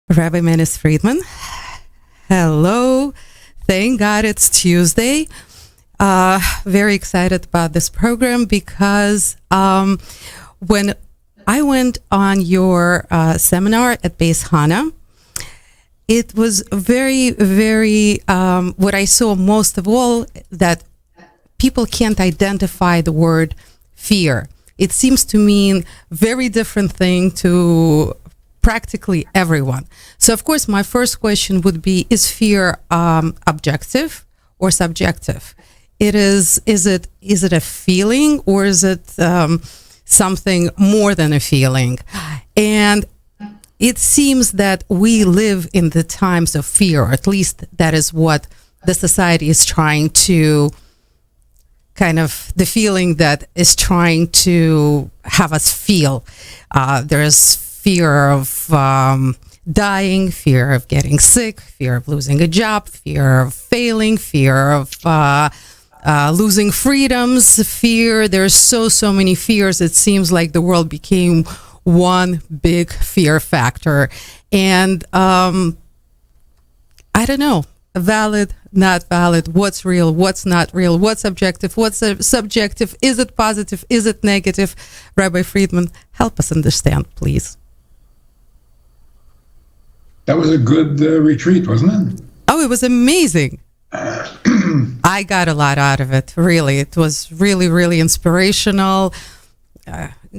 Rabbi Manis Friedman. Hello. Thank God it's Tuesday. Very excited about this program because when I went on your seminar at Beis Hana, it was very, very, what I saw most of all, that people can't identify the word fear. It seems to mean very different thing to practically everyone. So, of course, my first question would be, is fear objective or subjective? Is it a feeling, or is it something more than a feeling? And it seems that we live in the times of fear, or at least that is what the society is trying to the feeling that is trying to have us feel. There's fear of dying, fear of getting sick, fear of losing a job, fear of failing, fear of losing freedoms, fear. There's so many fears. It seems like the world became one big fear factor. And I don't know, valid, not valid, what's real, what's not real, what's objective, what's subjective, is it positive, is it negative? Rabbi Friedman, help us understand, please. That was a good retreat, wasn't it? Oh, it was amazing. I got a lot out of it, really. It was really, really inspirational.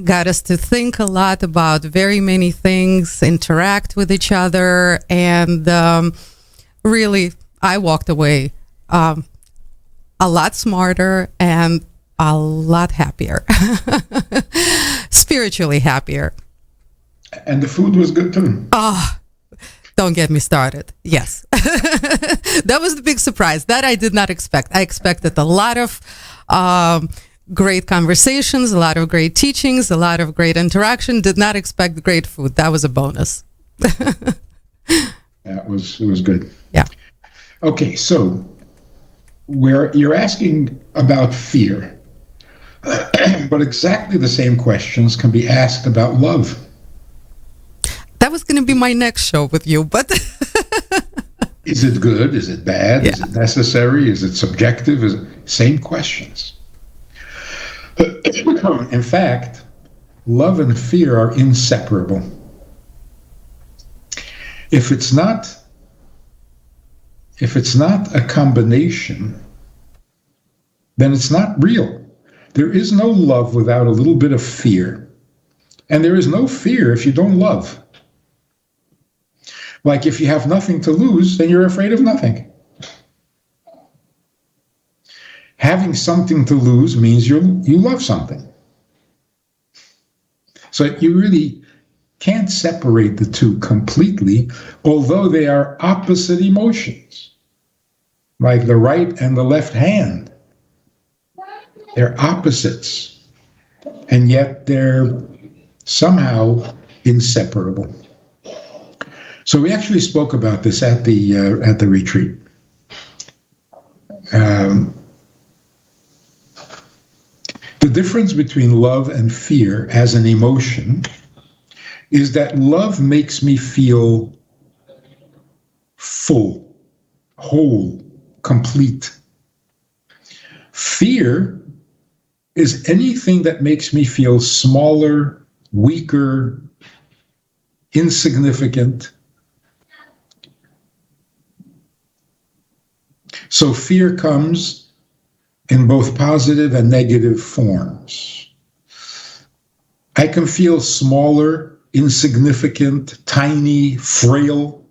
Got us to think a lot about very many things, interact with each other, and really, I walked away a lot smarter and a lot happier, spiritually happier. And the food was good too. Don't get me started. Yes. That was the big surprise. That I did not expect. I expected a lot of great conversations, a lot of great teachings, a lot of great interaction. Did not expect great food. That was a bonus. It was good. Yeah. Okay, so you're asking about fear, but exactly the same questions can be asked about love. That was going to be my next show with you, but Is it good? Is it bad? Yeah. Is it necessary? Is it subjective? Same questions. In fact, love and fear are inseparable. If it's not a combination, then it's not real. There is no love without a little bit of fear. And there is no fear if you don't love. Like if you have nothing to lose, then you're afraid of nothing. Having something to lose means you love something. So you really can't separate the two completely, although they are opposite emotions, like the right and the left hand. They're opposites, and yet they're somehow inseparable. So we actually spoke about this at the retreat. The difference between love and fear as an emotion is that love makes me feel full, whole, complete. Fear is anything that makes me feel smaller, weaker, insignificant. So fear comes in both positive and negative forms. I can feel smaller, insignificant, tiny, frail,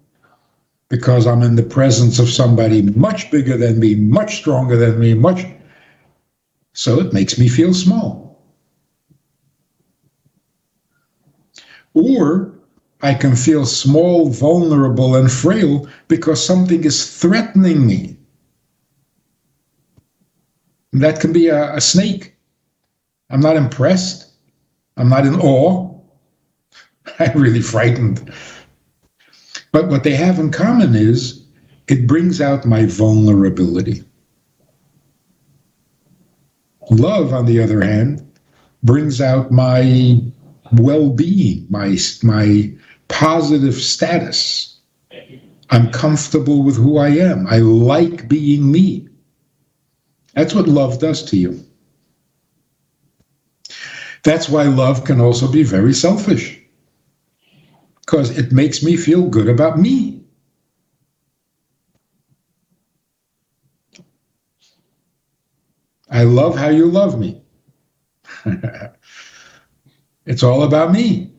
because I'm in the presence of somebody much bigger than me, much stronger than me, so it makes me feel small. Or I can feel small, vulnerable, and frail because something is threatening me. That can be a snake. I'm not impressed. I'm not in awe. I'm really frightened. But what they have in common is it brings out my vulnerability. Love, on the other hand, brings out my well-being, my positive status. I'm comfortable with who I am. I like being me. That's what love does to you. That's why love can also be very selfish, because it makes me feel good about me. I love how you love me. It's all about me.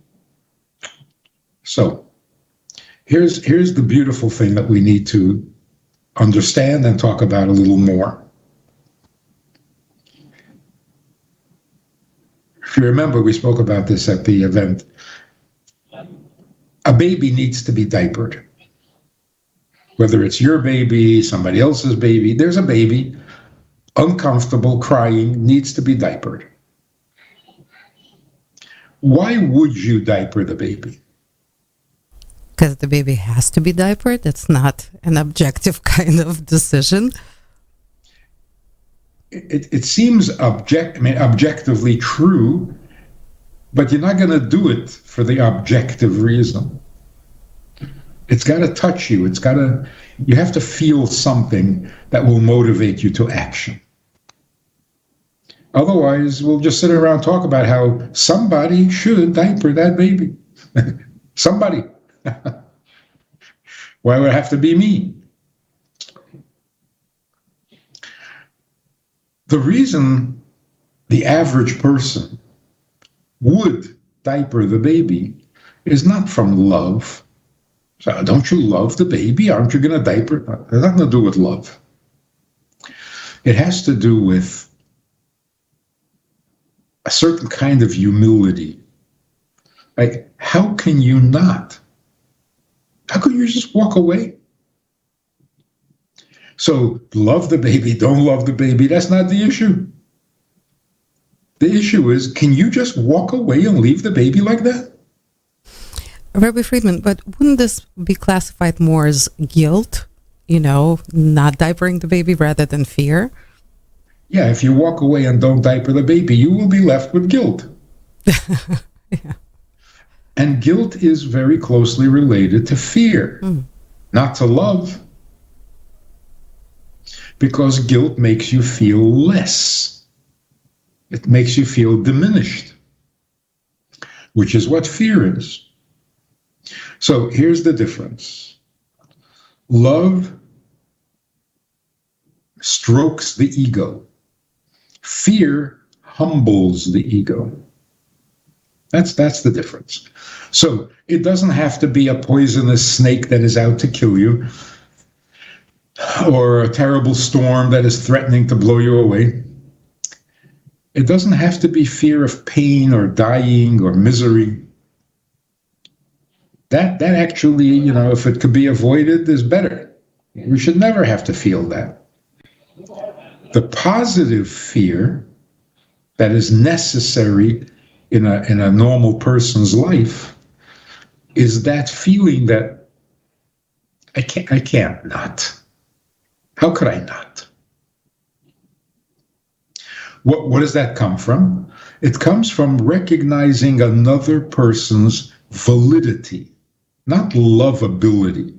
So here's the beautiful thing that we need to understand and talk about a little more. If you remember, we spoke about this at the event. A baby needs to be diapered. Whether it's your baby, somebody else's baby, there's a baby, uncomfortable, crying, needs to be diapered. Why would you diaper the baby? Because the baby has to be diapered. It's not an objective kind of decision. It seems objectively true, but you're not going to do it for the objective reason. It's got to touch you. You have to feel something that will motivate you to action. Otherwise, we'll just sit around and talk about how somebody should diaper that baby. Somebody. Why would it have to be me? The reason the average person would diaper the baby is not from love. So don't you love the baby? Aren't you going to diaper? It has nothing to do with love. It has to do with a certain kind of humility. Like, how can you not? How can you just walk away? So love the baby, don't love the baby, that's not the issue. The issue is, can you just walk away and leave the baby like that? Rabbi Friedman, but wouldn't this be classified more as guilt? Not diapering the baby rather than fear? Yeah, if you walk away and don't diaper the baby, you will be left with guilt. Yeah. And guilt is very closely related to fear, not to love. Because guilt makes you feel less. It makes you feel diminished, which is what fear is. So here's the difference. Love strokes the ego. Fear humbles the ego. That's the difference. So it doesn't have to be a poisonous snake that is out to kill you, or a terrible storm that is threatening to blow you away. It doesn't have to be fear of pain or dying or misery. That actually, if it could be avoided, is better. We should never have to feel that. The positive fear that is necessary in a normal person's life is that feeling that I can't not. How could I not? What does that come from? It comes from recognizing another person's validity, not lovability.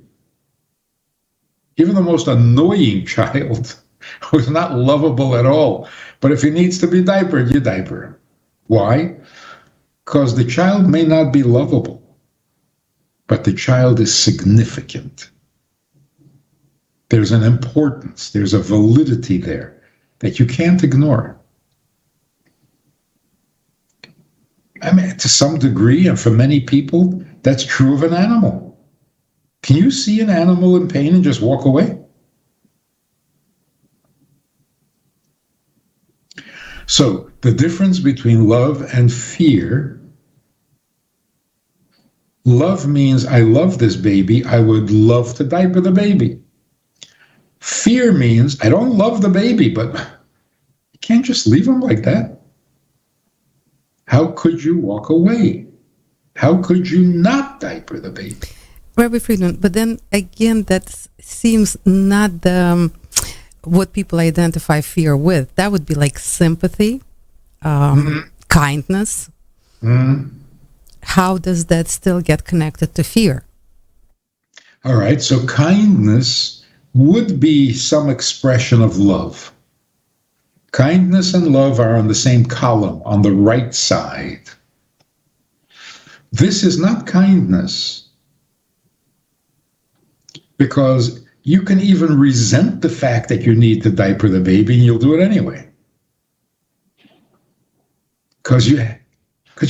Even the most annoying child who's not lovable at all, but if he needs to be diapered, you diaper him. Why? Because the child may not be lovable, but the child is significant. There's an importance, there's a validity there that you can't ignore. To some degree, and for many people, that's true of an animal. Can you see an animal in pain and just walk away? So the difference between love and fear, love means I love this baby, I would love to diaper the baby. Fear means I don't love the baby, but you can't just leave him like that. How could you walk away? How could you not diaper the baby? Rabbi Friedman, but then again, that seems not what people identify fear with. That would be like sympathy, kindness. how does that still get connected to fear? All right, so kindness would be some expression of love. Kindness and love are on the same column, on the right side. This is not kindness, because you can even resent the fact that you need to diaper the baby and you'll do it anyway. Because you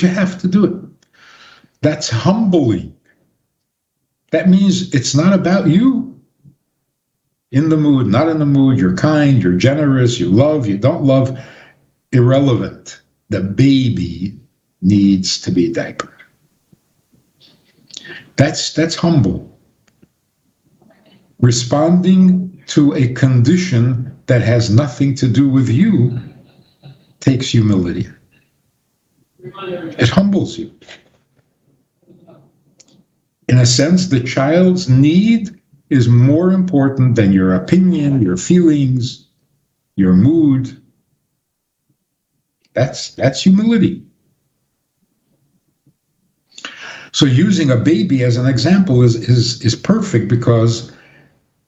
have to do it. That's humbling. That means it's not about you. In the mood, not in the mood, you're kind, you're generous, you love, you don't love, irrelevant. The baby needs to be diapered. That's humble. Responding to a condition that has nothing to do with you takes humility. It humbles you. In a sense, the child's need is more important than your opinion, your feelings, your mood. That's humility. So using a baby as an example is perfect, because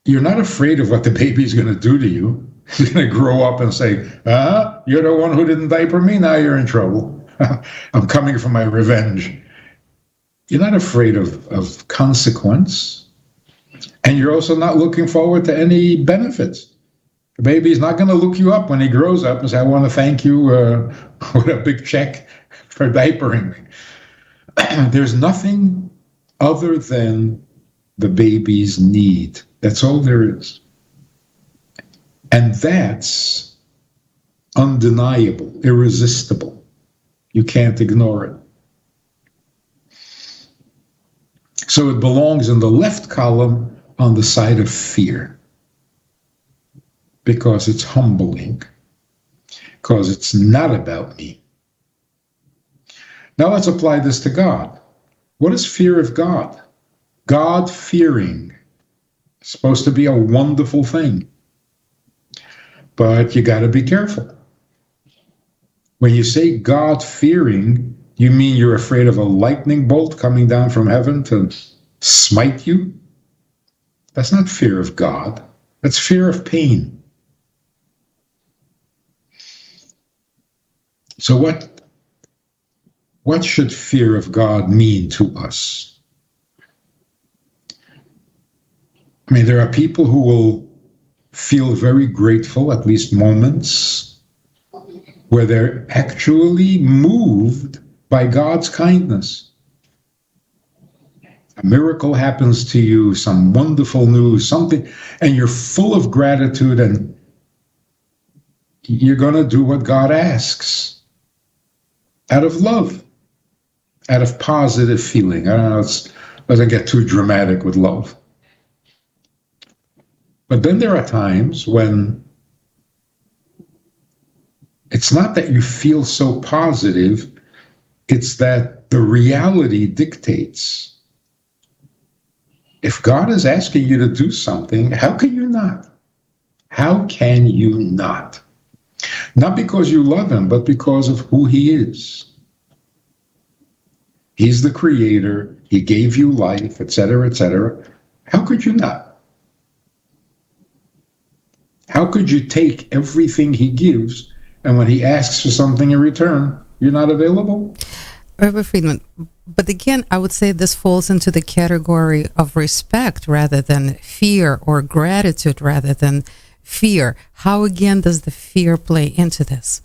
you're not afraid of what the baby's going to do to you. He's going to grow up and say, you're the one who didn't diaper me, now you're in trouble. I'm coming for my revenge. You're not afraid of consequence. And you're also not looking forward to any benefits. The baby's not going to look you up when he grows up and say, I want to thank you with a big check for diapering me. There's nothing other than the baby's need. That's all there is. And that's undeniable, irresistible. You can't ignore it. So it belongs in the left column on the side of fear, because it's humbling, because it's not about me. Now let's apply this to God. What is fear of God? God-fearing is supposed to be a wonderful thing, but you got to be careful. When you say God-fearing, you mean you're afraid of a lightning bolt coming down from heaven to smite you? That's not fear of God. That's fear of pain. So what should fear of God mean to us? I mean, there are people who will feel very grateful, at least moments, where they're actually moved by God's kindness. A miracle happens to you, some wonderful news, something, and you're full of gratitude, and you're going to do what God asks out of love, out of positive feeling. I don't know, it doesn't get too dramatic with love. But then there are times when it's not that you feel so positive, it's that the reality dictates. If God is asking you to do something, how can you not? How can you not? Not because you love him, but because of who he is. He's the creator. He gave you life, etc., etc. How could you not? How could you take everything he gives, and when he asks for something in return, you're not available? Rabbi Friedman, but again, I would say this falls into the category of respect rather than fear, or gratitude rather than fear. How again does the fear play into this?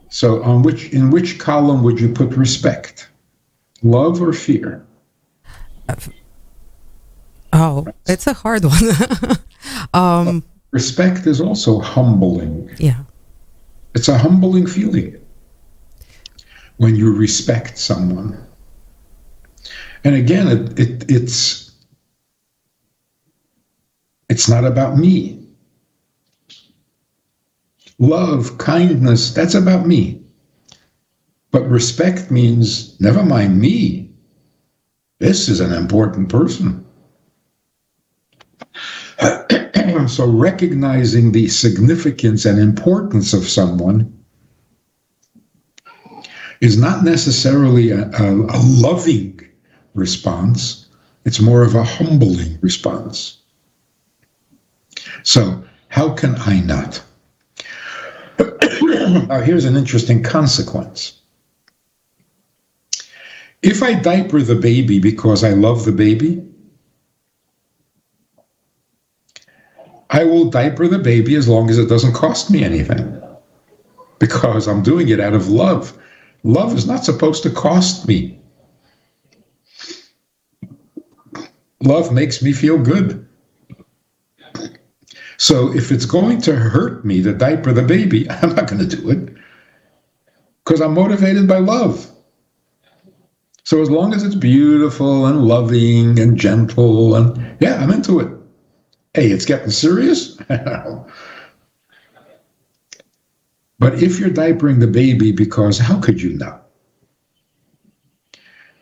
So in which column would you put respect? Love or fear? It's a hard one. Respect is also humbling. Yeah. It's a humbling feeling when you respect someone. And again, it's not about me. Love, kindness, that's about me. But respect means, never mind me. This is an important person. So recognizing the significance and importance of someone, is not necessarily a loving response. It's more of a humbling response. So how can I not? Now, here's an interesting consequence. If I diaper the baby because I love the baby, I will diaper the baby as long as it doesn't cost me anything, because I'm doing it out of love. Love is not supposed to cost me. Love makes me feel good. So if it's going to hurt me to diaper the baby, I'm not going to do it, because I'm motivated by love. So as long as it's beautiful and loving and gentle, and yeah, I'm into it. Hey, it's getting serious. But if you're diapering the baby because how could you not?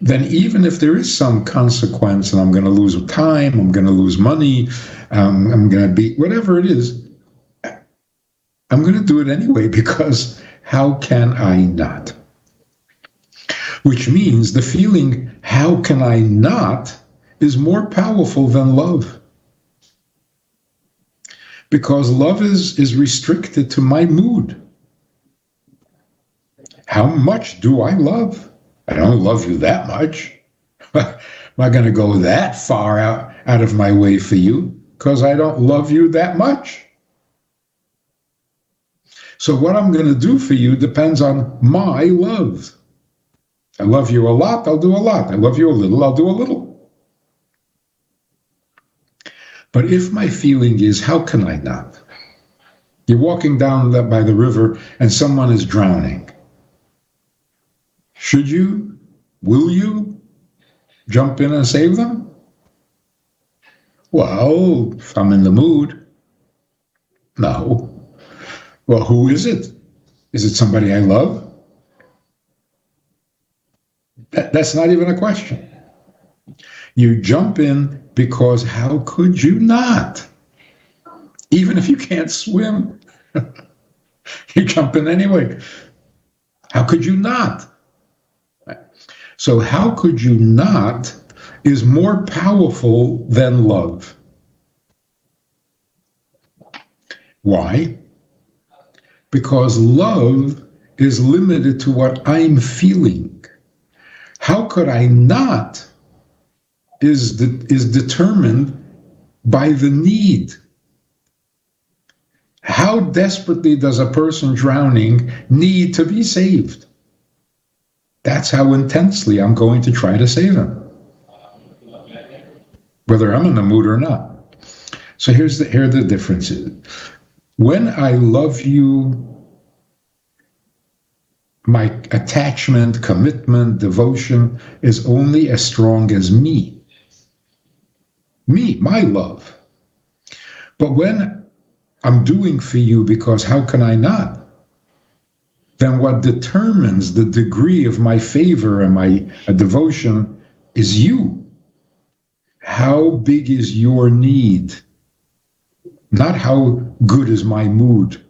Then even if there is some consequence and I'm going to lose time, I'm going to lose money, I'm going to be, whatever it is, I'm going to do it anyway, because how can I not? Which means the feeling, how can I not, is more powerful than love. Because love is restricted to my mood. How much do I love? I don't love you that much. I'm not going to go that far out of my way for you, because I don't love you that much. So what I'm going to do for you depends on my love. I love you a lot, I'll do a lot. I love you a little, I'll do a little. But if my feeling is, how can I not? You're walking down by the river and someone is drowning. Should you, will you jump in and save them? Well, if I'm in the mood, no. Well, who is it? Is it somebody I love? That's not even a question. You jump in because how could you not? Even if you can't swim, you jump in anyway. How could you not? So how could you not is more powerful than love. Why? Because love is limited to what I'm feeling. How could I not is determined by the need. How desperately does a person drowning need to be saved? That's how intensely I'm going to try to save him, whether I'm in the mood or not. So here are the differences. When I love you, my attachment, commitment, devotion is only as strong as me. Me, my love. But when I'm doing for you because how can I not? Then what determines the degree of my favor and my devotion is you. How big is your need? Not how good is my mood.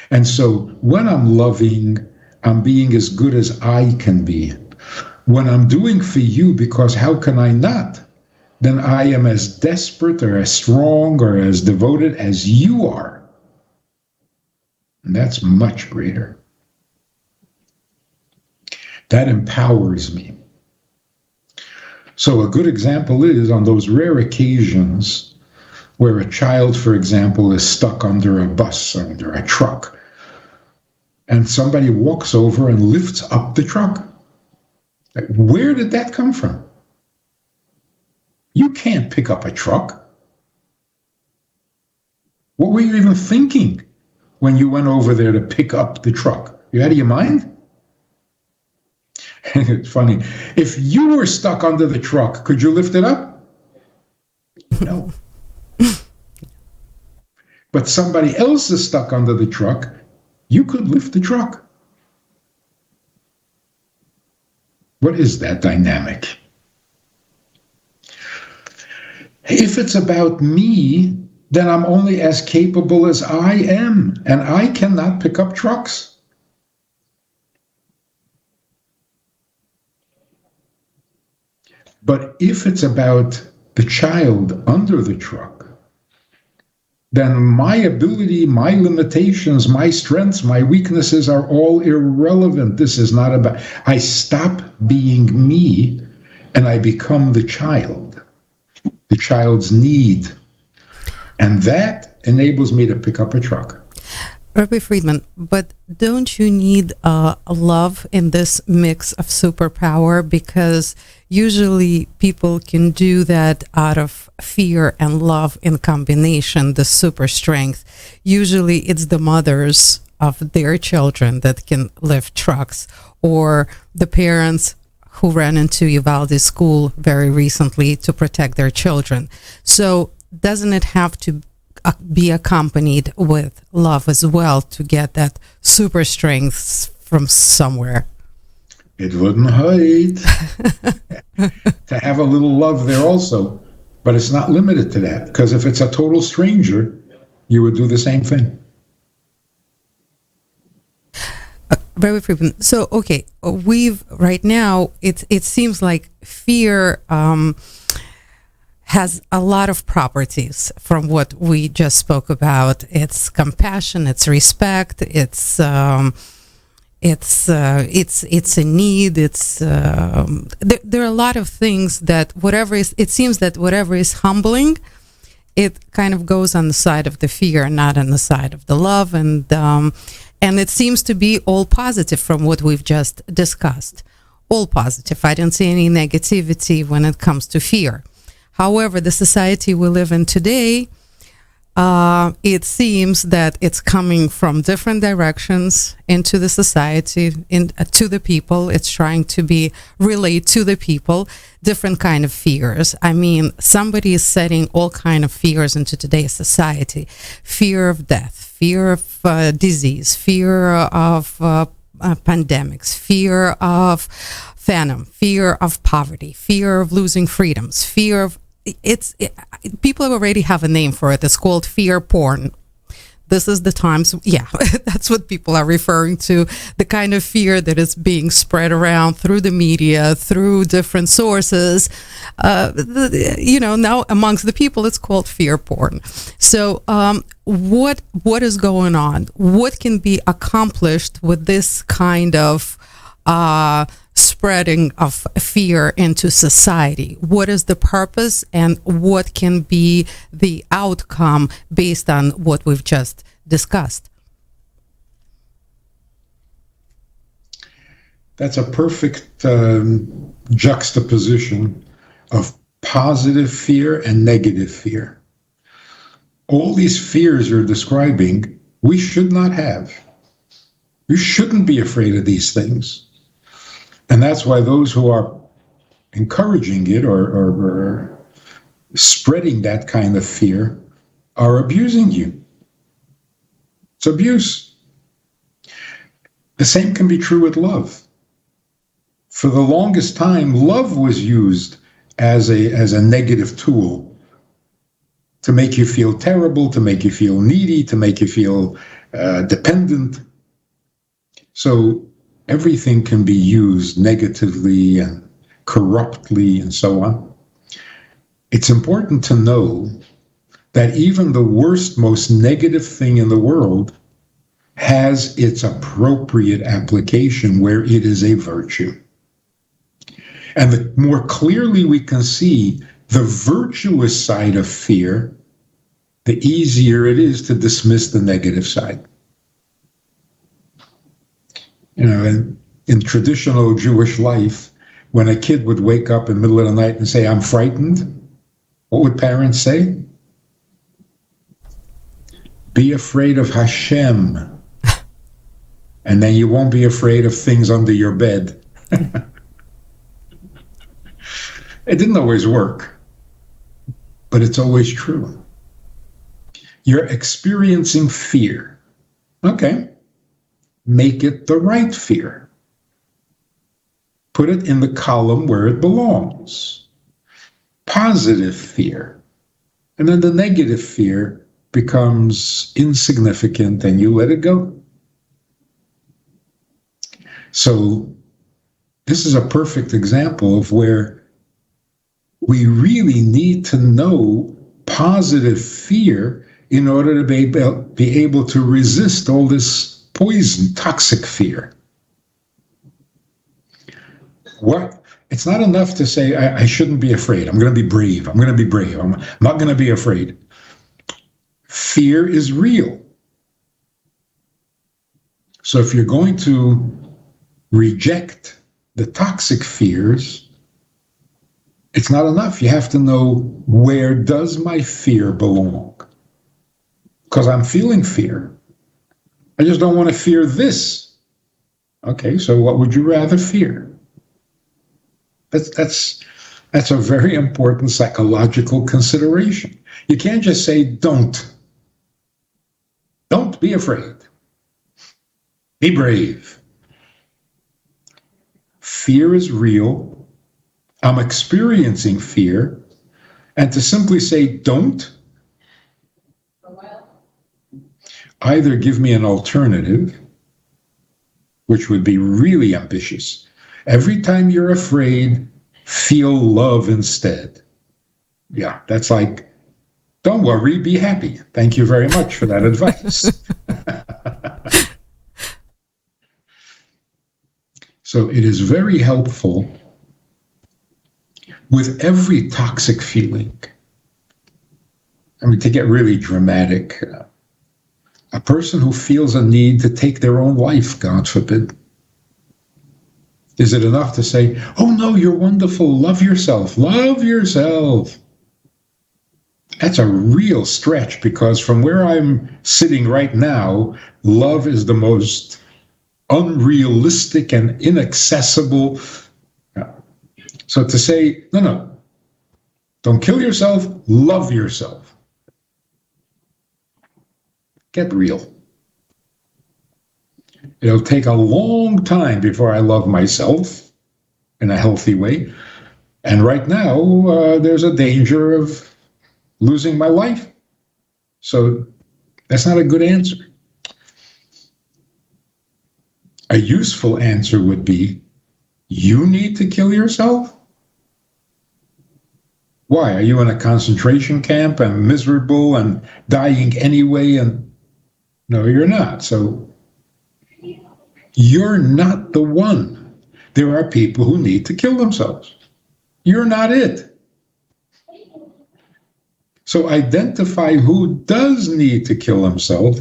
And so when I'm loving, I'm being as good as I can be. When I'm doing for you because how can I not? Then I am as desperate or as strong or as devoted as you are. And that's much greater. That empowers me. So a good example is on those rare occasions where a child, for example, is stuck under a bus, under a truck, and somebody walks over and lifts up the truck. Like, where did that come from? You can't pick up a truck. What were you even thinking when you went over there to pick up the truck? You out of your mind? It's funny. If you were stuck under the truck, could you lift it up? No. But somebody else is stuck under the truck, you could lift the truck. What is that dynamic? If it's about me, then I'm only as capable as I am, and I cannot pick up trucks. But if it's about the child under the truck, then my ability, my limitations, my strengths, my weaknesses are all irrelevant. This is not about, I stop being me and I become the child's need. And that enables me to pick up a truck. Rabbi Friedman, but don't you need love in this mix of superpower? Because usually people can do that out of fear and love in combination, the super strength. Usually it's the mothers of their children that can lift trucks, or the parents who ran into Uvalde school very recently to protect their children. So doesn't it have to be accompanied with love as well to get that super strength from somewhere? It wouldn't hurt to have a little love there also, but it's not limited to that, because if it's a total stranger, you would do the same thing. Rabbi Friedman, so okay, we've right now it seems like fear has a lot of properties from what we just spoke about. It's compassion, it's respect, it's a need. It's there are a lot of things that it seems that whatever is humbling, it kind of goes on the side of the fear, not on the side of the love, and it seems to be all positive from what we've just discussed. All positive. I don't see any negativity when it comes to fear. However, the society we live in today, it seems that it's coming from different directions into the society, to the people. It's trying to relate to the people, different kind of fears. I mean, somebody is setting all kind of fears into today's society. Fear of death, fear of disease, fear of pandemics, fear of famine, fear of poverty, fear of losing freedoms, fear of people already have a name for it. It's called fear porn. This is the times, yeah, that's what people are referring to, the kind of fear that is being spread around through the media, through different sources. Now amongst the people, it's called fear porn. So what is going on? What can be accomplished with this kind of spreading of fear into society? What is the purpose, and what can be the outcome based on what we've just discussed? That's a perfect juxtaposition of positive fear and negative fear. All these fears you're describing, we should not have. You shouldn't be afraid of these things. And that's why those who are encouraging it or spreading that kind of fear are abusing you. It's abuse. The same can be true with love. For the longest time, love was used as a negative tool to make you feel terrible, to make you feel needy, to make you feel dependent. So everything can be used negatively and corruptly and so on. It's important to know that even the worst, most negative thing in the world has its appropriate application where it is a virtue. And the more clearly we can see the virtuous side of fear, the easier it is to dismiss the negative side. In traditional Jewish life, when a kid would wake up in the middle of the night and say, "I'm frightened," what would parents say? Be afraid of Hashem, and then you won't be afraid of things under your bed. It didn't always work, but it's always true. You're experiencing fear. Okay. Make it the right fear. Put it in the column where it belongs. Positive fear. And then the negative fear becomes insignificant and you let it go. So this is a perfect example of where we really need to know positive fear in order to be able to resist all this poison, toxic fear. It's not enough to say, I shouldn't be afraid. I'm going to be brave. I'm going to be brave. I'm not going to be afraid. Fear is real. So if you're going to reject the toxic fears, it's not enough. You have to know, where does my fear belong? Because I'm feeling fear. I just don't want to fear this. Okay, so what would you rather fear? That's a very important psychological consideration. You can't just say, don't. Don't be afraid. Be brave. Fear is real. I'm experiencing fear. And to simply say, don't, either give me an alternative, which would be really ambitious. Every time you're afraid, feel love instead. Yeah, that's like, don't worry, be happy. Thank you very much for that advice. So it is very helpful with every toxic feeling. I mean, to get really dramatic, a person who feels a need to take their own life, God forbid, is it enough to say, oh no, you're wonderful, love yourself, love yourself? That's a real stretch, because from where I'm sitting right now, love is the most unrealistic and inaccessible. So to say, no, don't kill yourself, love yourself. Get real. It'll take a long time before I love myself in a healthy way. And right now, there's a danger of losing my life. So that's not a good answer. A useful answer would be, you need to kill yourself? Why? Are you in a concentration camp and miserable and dying anyway? And no, you're not. So you're not the one. There are people who need to kill themselves. You're not it. So identify who does need to kill himself.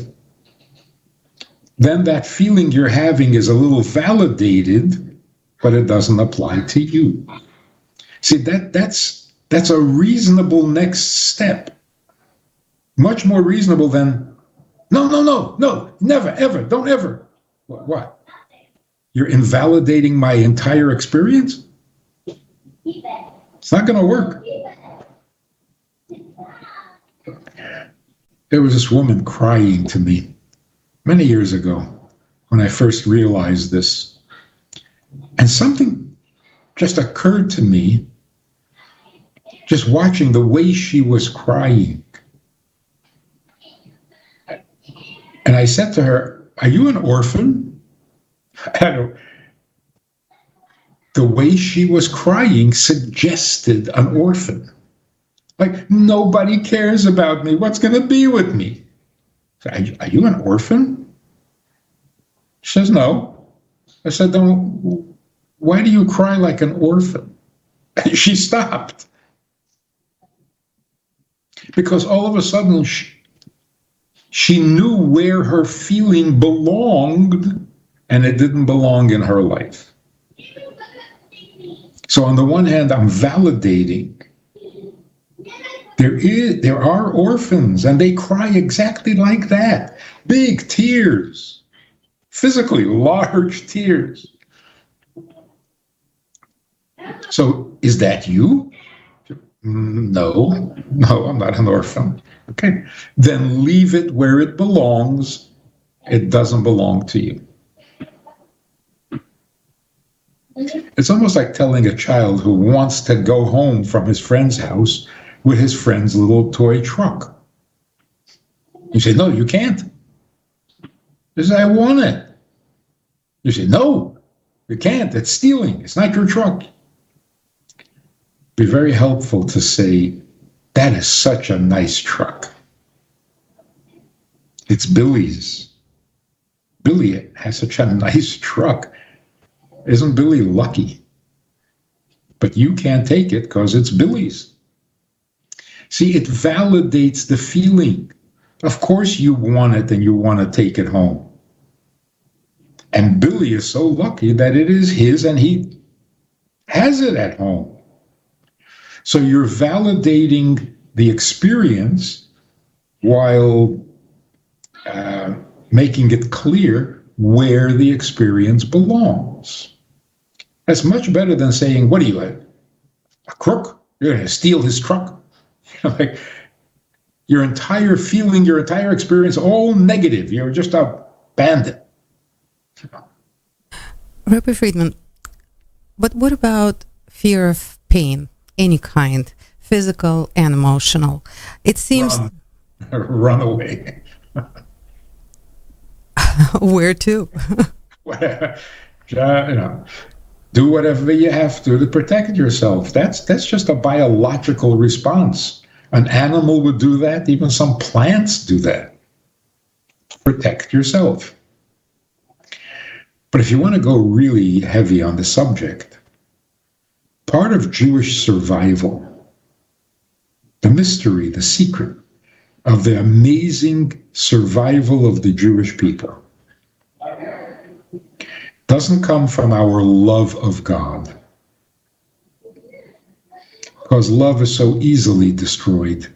Then that feeling you're having is a little validated, but it doesn't apply to you. See, that's a reasonable next step. Much more reasonable than, no, never, ever, don't ever. What? You're invalidating my entire experience? It's not going to work. There was this woman crying to me many years ago when I first realized this. And something just occurred to me just watching the way she was crying. And I said to her, are you an orphan? The way she was crying suggested an orphan. Like, nobody cares about me. What's going to be with me? Are you an orphan? She says, no. I said, then why do you cry like an orphan? And she stopped. Because all of a sudden, she knew where her feeling belonged, and it didn't belong in her life. So on the one hand, I'm validating. There are orphans, and they cry exactly like that. Big tears. Physically large tears. So is that you? No, I'm not an orphan. Okay. Then leave it where it belongs. It doesn't belong to you. It's almost like telling a child who wants to go home from his friend's house with his friend's little toy truck. You say, no, you can't. You say, I want it. You say, no, you can't. It's stealing. It's not your truck. be very helpful to say, that is such a nice truck. It's Billy's. Billy has such a nice truck. Isn't Billy lucky? But you can't take it because it's Billy's. See, it validates the feeling. Of course you want it and you want to take it home. And Billy is so lucky that it is his and he has it at home. So you're validating the experience while making it clear where the experience belongs. That's much better than saying, what are you, a crook? You're going to steal his truck? Like, your entire feeling, your entire experience, all negative. You're just a bandit. Rabbi Friedman, but what about fear of pain, any kind, physical and emotional? It seems... Run away. Where to? Do whatever you have to protect yourself. That's just a biological response. An animal would do that. Even some plants do that. Protect yourself. But if you want to go really heavy on the subject, part of Jewish survival, the mystery, the secret of the amazing survival of the Jewish people, doesn't come from our love of God, because love is so easily destroyed.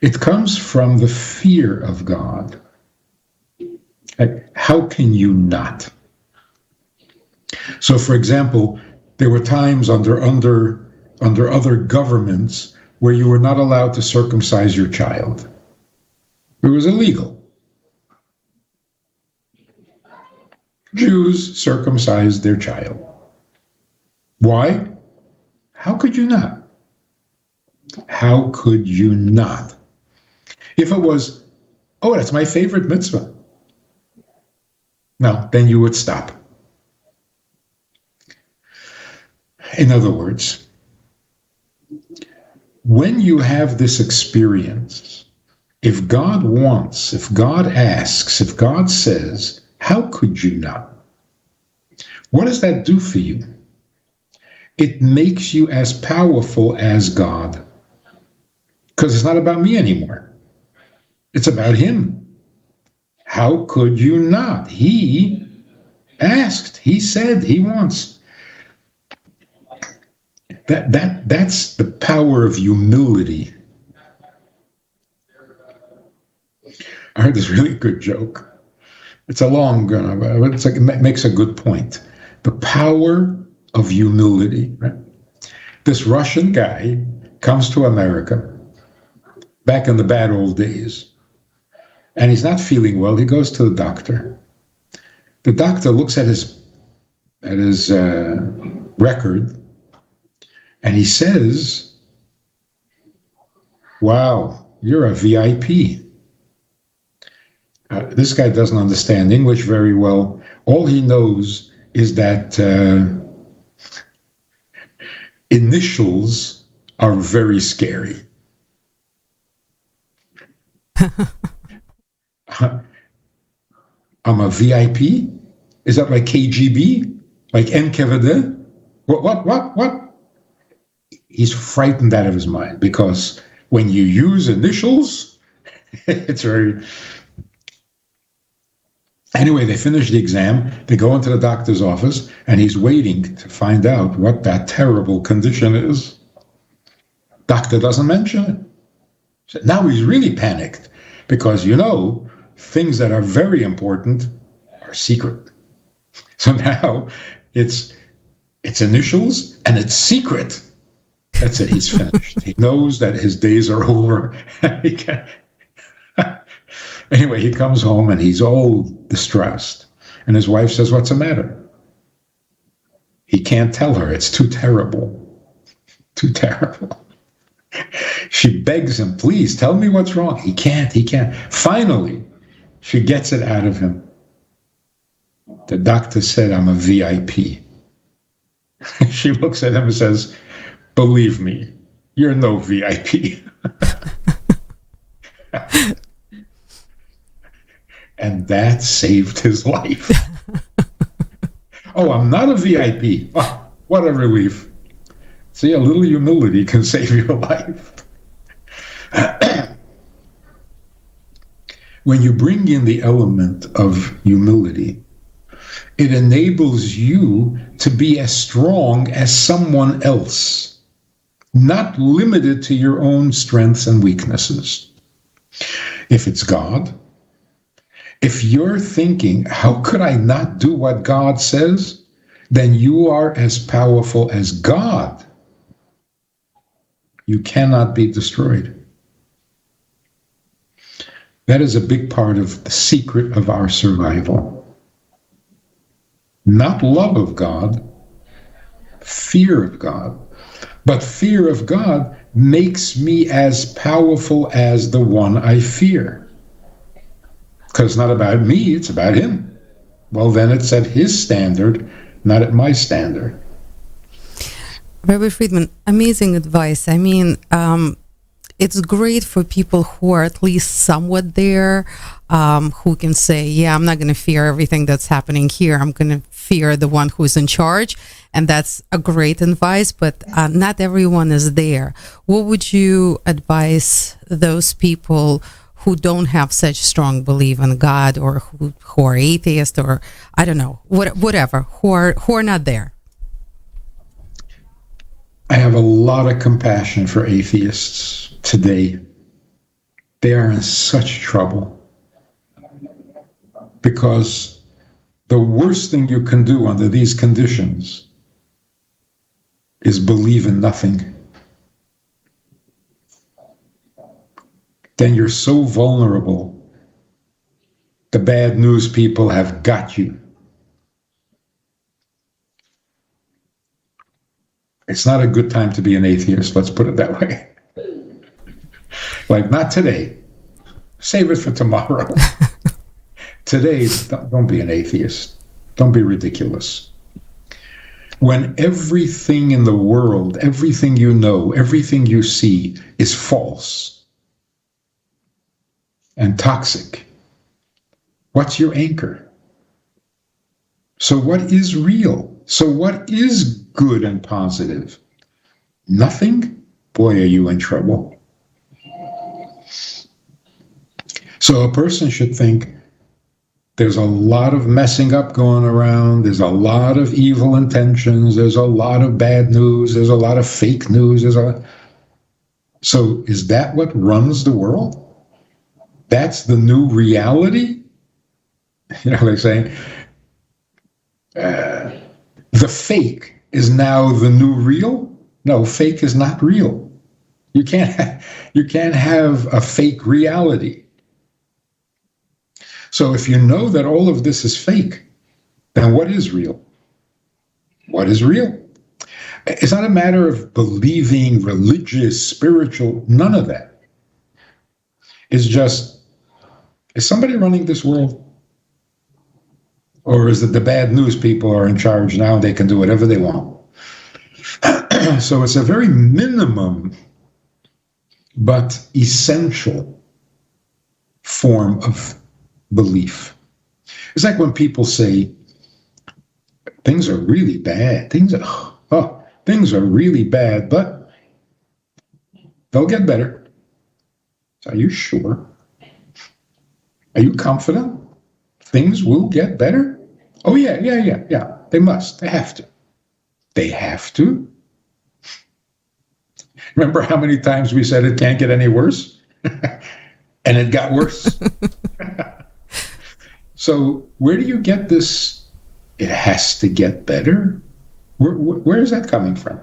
It comes from the fear of God. How can you not? So, for example, there were times under other governments where you were not allowed to circumcise your child. It was illegal. Jews circumcised their child. Why? How could you not? How could you not? If it was, oh, that's my favorite mitzvah. No, then you would stop. In other words, when you have this experience, if God wants, if God asks, if God says, how could you not? What does that do for you? It makes you as powerful as God. Because it's not about me anymore. It's about Him. How could you not? He asked, He said, He wants. That's the power of humility. I heard this really good joke. It's a long one, but it makes a good point. The power of humility. Right? This Russian guy comes to America back in the bad old days, and he's not feeling well. He goes to the doctor. The doctor looks at his record, and he says, "Wow, you're a VIP." This guy doesn't understand English very well. All he knows is that initials are very scary. I'm a VIP? Is that like KGB? Like NKVD? What? He's frightened out of his mind, because when you use initials, it's very... Anyway, they finish the exam, they go into the doctor's office, and he's waiting to find out what that terrible condition is. Doctor doesn't mention it. So now he's really panicked, because, things that are very important are secret. So now it's initials and it's secret. That's it, he's finished. He knows that his days are over. Anyway, he comes home and he's all distressed. And his wife says, "What's the matter?" He can't tell her. It's too terrible. Too terrible. She begs him, "Please, tell me what's wrong." He can't. Finally, she gets it out of him. The doctor said, "I'm a VIP." She looks at him and says, Believe me, you're no VIP. And that saved his life. Oh, I'm not a VIP. Oh, what a relief. See, a little humility can save your life. When you bring in the element of humility, it enables you to be as strong as someone else, not limited to your own strengths and weaknesses. If it's God, if you're thinking, how could I not do what God says? Then you are as powerful as God. You cannot be destroyed. That is a big part of the secret of our survival. Not love of God, fear of God. But fear of God makes me as powerful as the one I fear. Because it's not about me, it's about him. Well, then it's at his standard, not at my standard. Rabbi Friedman, amazing advice. I mean, it's great for people who are at least somewhat there, who can say, yeah, I'm not going to fear everything that's happening here. I'm going to fear the one who's in charge. And that's a great advice, but not everyone is there. What would you advise those people who don't have such strong belief in God, or who are atheist, or I don't know, whatever, who are not there? I have a lot of compassion for atheists today. They are in such trouble because the worst thing you can do under these conditions is believe in nothing. Then you're so vulnerable. The bad news people have got you. It's not a good time to be an atheist, let's put it that way. Like, not today. Save it for tomorrow. Today, don't be an atheist. Don't be ridiculous. When everything in the world, everything you know, everything you see is false and toxic, what's your anchor? So what is real? So what is good and positive? Nothing? Boy, are you in trouble. So a person should think, there's a lot of messing up going around, there's a lot of evil intentions, there's a lot of bad news, there's a lot of fake news, So is that what runs the world? That's the new reality? You know, like saying, the fake is now the new real? No, fake is not real. You can't have a fake reality. So if you know that all of this is fake, then what is real? What is real? It's not a matter of believing, religious, spiritual, none of that. It's just, is somebody running this world? Or is it the bad news people are in charge now and they can do whatever they want? So it's a very minimum but essential form of belief. It's like when people say, things are really bad. Things are really bad, but they'll get better. Are you sure? Are you confident? Things will get better? Oh, yeah. They must. They have to. They have to? Remember how many times we said it can't get any worse? And it got worse. So where do you get this, it has to get better? Where is that coming from?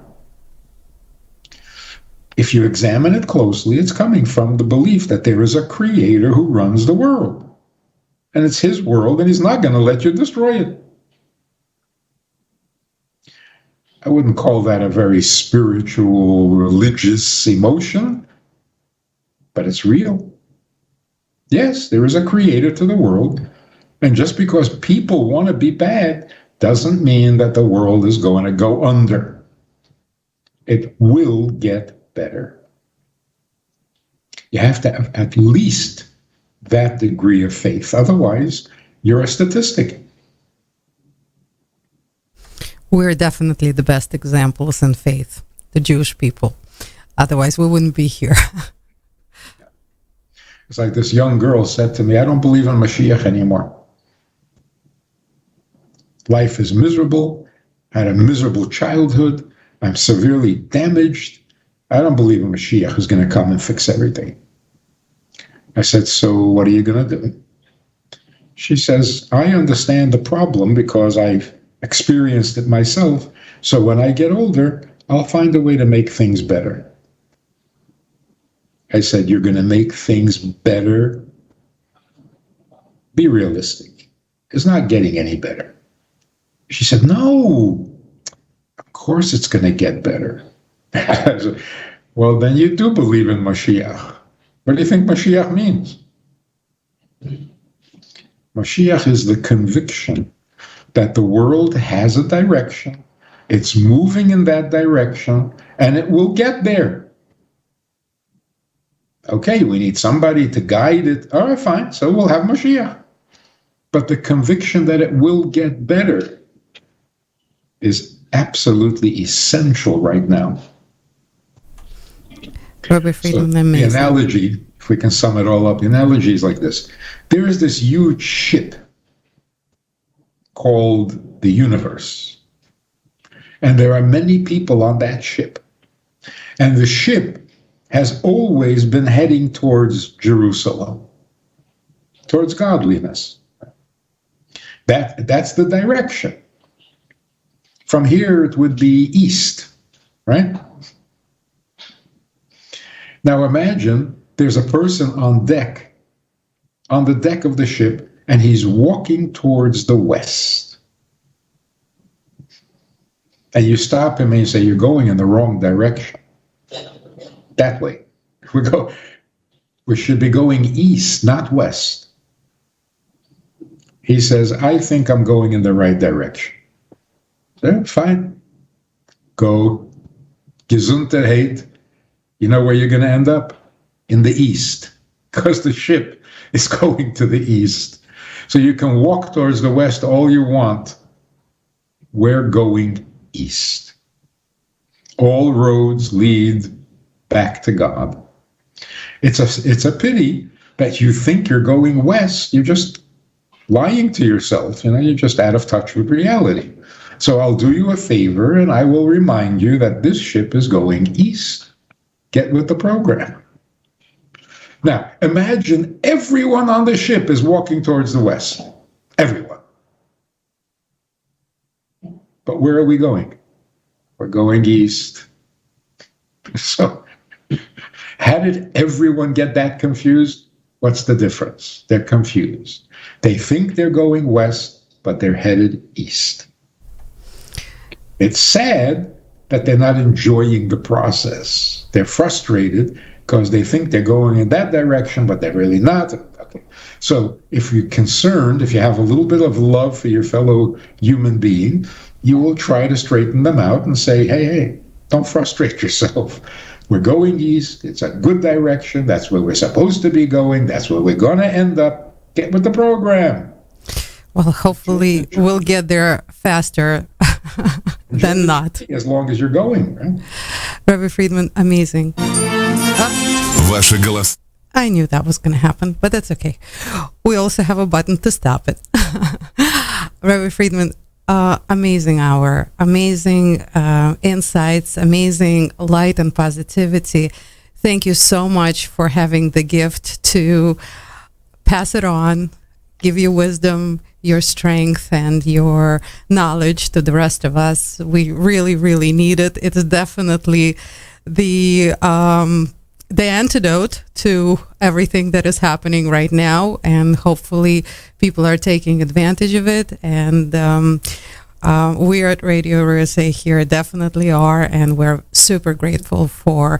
If you examine it closely, it's coming from the belief that there is a creator who runs the world. And it's his world, and he's not going to let you destroy it. I wouldn't call that a very spiritual, religious emotion, but it's real. Yes, there is a creator to the world, and just because people want to be bad doesn't mean that the world is going to go under. It will get better. You have to have at least that degree of faith. Otherwise, you're a statistic. We're definitely the best examples in faith, the Jewish people. Otherwise, we wouldn't be here. It's like this young girl said to me, I don't believe in Mashiach anymore. Life is miserable. I had a miserable childhood. I'm severely damaged. I don't believe a Mashiach is going to come and fix everything. I said, so what are you going to do? She says, I understand the problem because I've experienced it myself. So when I get older, I'll find a way to make things better. I said, you're going to make things better? Be realistic. It's not getting any better. She said, no, of course it's going to get better. I said, well, then you do believe in Mashiach. What do you think Mashiach means? Mashiach is the conviction that the world has a direction, it's moving in that direction, and it will get there. Okay, we need somebody to guide it. All right, fine, so we'll have Mashiach. But the conviction that it will get better is absolutely essential right now. Rabbi Friedman, so amazing. The analogy, if we can sum it all up, the analogy is like this. There is this huge ship called the universe. And there are many people on that ship. And the ship has always been heading towards Jerusalem, towards godliness. That's the direction. From here, it would be east, right? Now imagine there's a person on the deck of the ship, and he's walking towards the west. And you stop him and you say, you're going in the wrong direction. That way. We should be going east, not west. He says, I think I'm going in the right direction. So, fine. Go. Gesundheit. You know where you're going to end up? In the east. Because the ship is going to the east. So you can walk towards the west all you want. We're going east. All roads lead back to God. It's a pity that you think you're going west. You're just lying to yourself. You're just out of touch with reality. So I'll do you a favor and I will remind you that this ship is going east. Get with the program. Now, imagine everyone on the ship is walking towards the west. Everyone. But where are we going? We're going east. So, how did everyone get that confused? What's the difference? They're confused. They think they're going west, but they're headed east. It's sad that they're not enjoying the process. They're frustrated because they think they're going in that direction, but they're really not. Okay. So if you're concerned, if you have a little bit of love for your fellow human being, you will try to straighten them out and say, hey, don't frustrate yourself. We're going east. It's a good direction. That's where we're supposed to be going. That's where we're going to end up. Get with the program. Well, hopefully we'll get there faster than not. As long as you're going, right? Rabbi Friedman, amazing. I knew that was going to happen, but that's okay. We also have a button to stop it. Rabbi Friedman, amazing hour, amazing insights, amazing light and positivity. Thank you so much for having the gift to pass it on, give you wisdom, your strength, and your knowledge to the rest of us. We really, really need it. It's definitely the antidote to everything that is happening right now, and hopefully people are taking advantage of it. And we at Radio RSA here definitely are, and we're super grateful for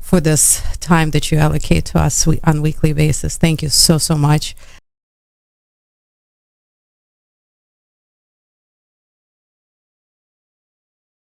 this time that you allocate to us on a weekly basis. Thank you so much.